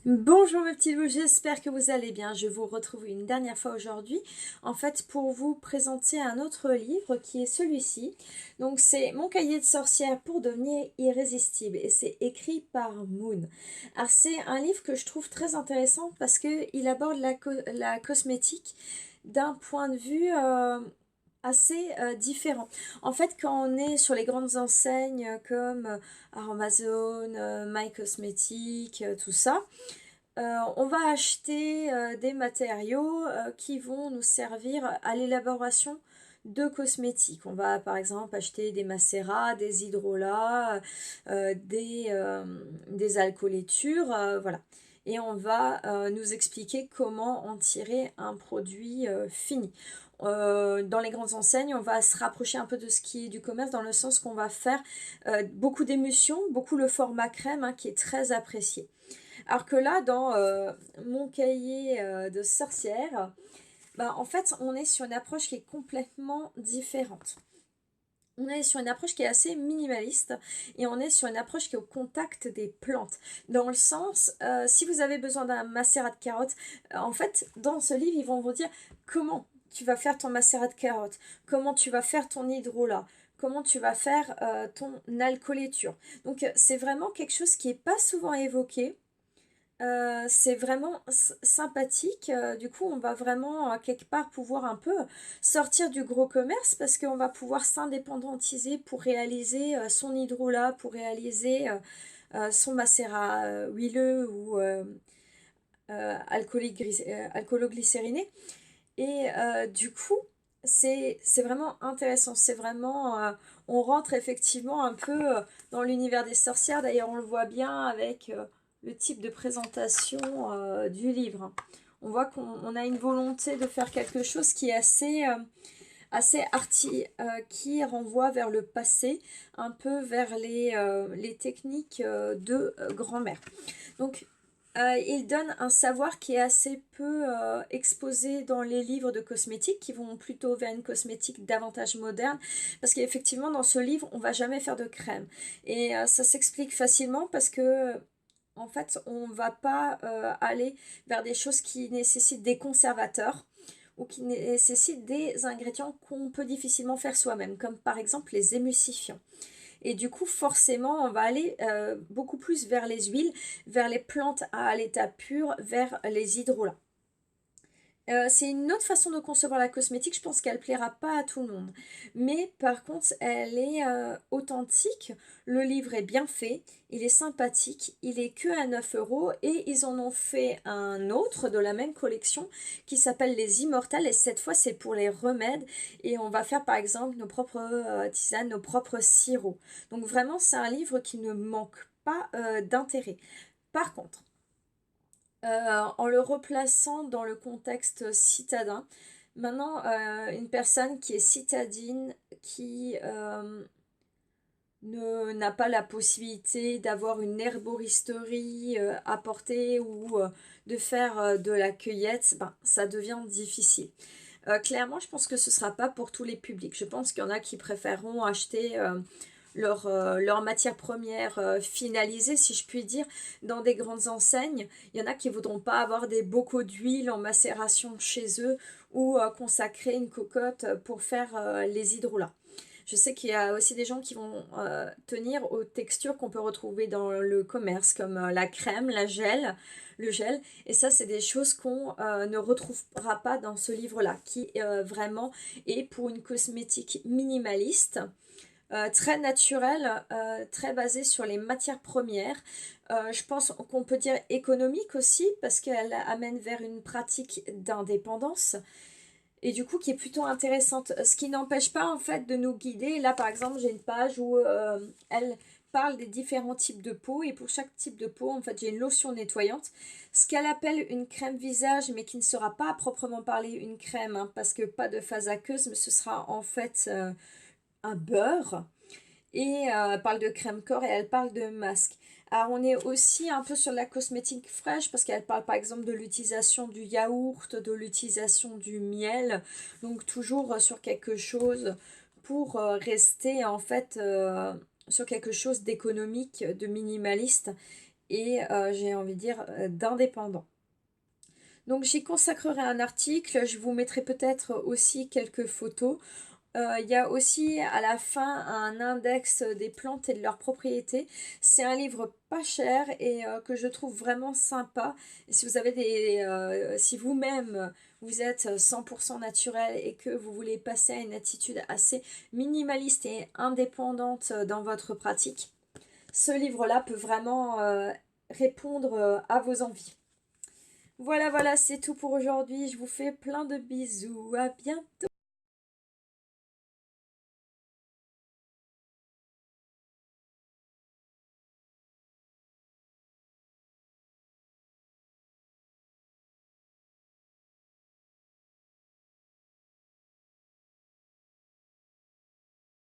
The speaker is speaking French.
Bonjour mes petits loups, j'espère que vous allez bien. Je vous retrouve une dernière fois aujourd'hui, en fait pour vous présenter un autre livre qui est celui-ci. Donc c'est Mon cahier de sorcière pour devenir irrésistible et c'est écrit par Moon. Alors c'est un livre que je trouve très intéressant parce qu'il aborde la cosmétique d'un point de vue assez différent. En fait, quand on est sur les grandes enseignes comme Amazon, My Cosmetics, tout ça, on va acheter des matériaux qui vont nous servir à l'élaboration de cosmétiques. On va par exemple acheter des macérats, des hydrolats, des alcoolétures, voilà. Et on va nous expliquer comment en tirer un produit fini. Dans les grandes enseignes, on va se rapprocher un peu de ce qui est du commerce dans le sens qu'on va faire beaucoup d'émulsions, beaucoup le format crème hein, qui est très apprécié. Alors que là, dans mon cahier de sorcière, bah, en fait, on est sur une approche qui est complètement différente. On est sur une approche qui est assez minimaliste et on est sur une approche qui est au contact des plantes. Dans le sens, si vous avez besoin d'un macérat de carottes, en fait, dans ce livre, ils vont vous dire comment tu vas faire ton macérat de carottes, comment tu vas faire ton hydrolat, comment tu vas faire ton alcooléture. Donc, c'est vraiment quelque chose qui n'est pas souvent évoqué. C'est vraiment sympathique. Du coup, on va vraiment quelque part pouvoir un peu sortir du gros commerce parce qu'on va pouvoir s'indépendantiser pour réaliser son hydrolat, pour réaliser son macérat huileux ou alcoologlycériné. Et du coup, c'est vraiment intéressant. C'est vraiment, on rentre effectivement un peu dans l'univers des sorcières. D'ailleurs, on le voit bien avec le type de présentation du livre. On voit qu'on a une volonté de faire quelque chose qui est assez arty, qui renvoie vers le passé, un peu vers les techniques de grand-mère. Donc, il donne un savoir qui est assez peu exposé dans les livres de cosmétiques, qui vont plutôt vers une cosmétique davantage moderne, parce qu'effectivement, dans ce livre, on va jamais faire de crème. Et ça s'explique facilement parce que, en fait, on va pas aller vers des choses qui nécessitent des conservateurs ou qui nécessitent des ingrédients qu'on peut difficilement faire soi-même, comme par exemple les émulsifiants. Et du coup, forcément, on va aller beaucoup plus vers les huiles, vers les plantes à l'état pur, vers les hydrolats. C'est une autre façon de concevoir la cosmétique, je pense qu'elle plaira pas à tout le monde. Mais par contre, elle est authentique, le livre est bien fait, il est sympathique, il est que à 9 euros et ils en ont fait un autre de la même collection qui s'appelle Les Immortels et cette fois c'est pour les remèdes et on va faire par exemple nos propres tisanes, nos propres sirops. Donc vraiment c'est un livre qui ne manque pas d'intérêt. Par contre, en le replaçant dans le contexte citadin. Maintenant, une personne qui est citadine, qui n'a pas la possibilité d'avoir une herboristerie à portée ou de faire de la cueillette, ben, ça devient difficile. Clairement, je pense que ce ne sera pas pour tous les publics. Je pense qu'il y en a qui préféreront acheter leur matière première finalisée, si je puis dire, dans des grandes enseignes. Il y en a qui ne voudront pas avoir des bocaux d'huile en macération chez eux ou consacrer une cocotte pour faire les hydrolats. Je sais qu'il y a aussi des gens qui vont tenir aux textures qu'on peut retrouver dans le commerce, comme la crème, le gel. Et ça, c'est des choses qu'on ne retrouvera pas dans ce livre-là, qui vraiment est pour une cosmétique minimaliste très naturelle, très basée sur les matières premières. Je pense qu'on peut dire économique aussi parce qu'elle amène vers une pratique d'indépendance et du coup qui est plutôt intéressante. Ce qui n'empêche pas en fait de nous guider. Là par exemple j'ai une page où elle parle des différents types de peau et pour chaque type de peau en fait j'ai une lotion nettoyante. Ce qu'elle appelle une crème visage mais qui ne sera pas à proprement parler une crème hein, parce que pas de phase aqueuse mais ce sera en fait un beurre et elle parle de crème corps et elle parle de masque. Alors on est aussi un peu sur la cosmétique fraîche parce qu'elle parle par exemple de l'utilisation du yaourt, de l'utilisation du miel, donc toujours sur quelque chose pour rester en fait sur quelque chose d'économique, de minimaliste et j'ai envie de dire d'indépendant. Donc j'y consacrerai un article, je vous mettrai peut-être aussi quelques photos. Il y a aussi à la fin un index des plantes et de leurs propriétés. C'est un livre pas cher et que je trouve vraiment sympa. Et si vous avez si vous-même vous êtes 100% naturel et que vous voulez passer à une attitude assez minimaliste et indépendante dans votre pratique, ce livre-là peut vraiment répondre à vos envies. Voilà, voilà, c'est tout pour aujourd'hui. Je vous fais plein de bisous. À bientôt.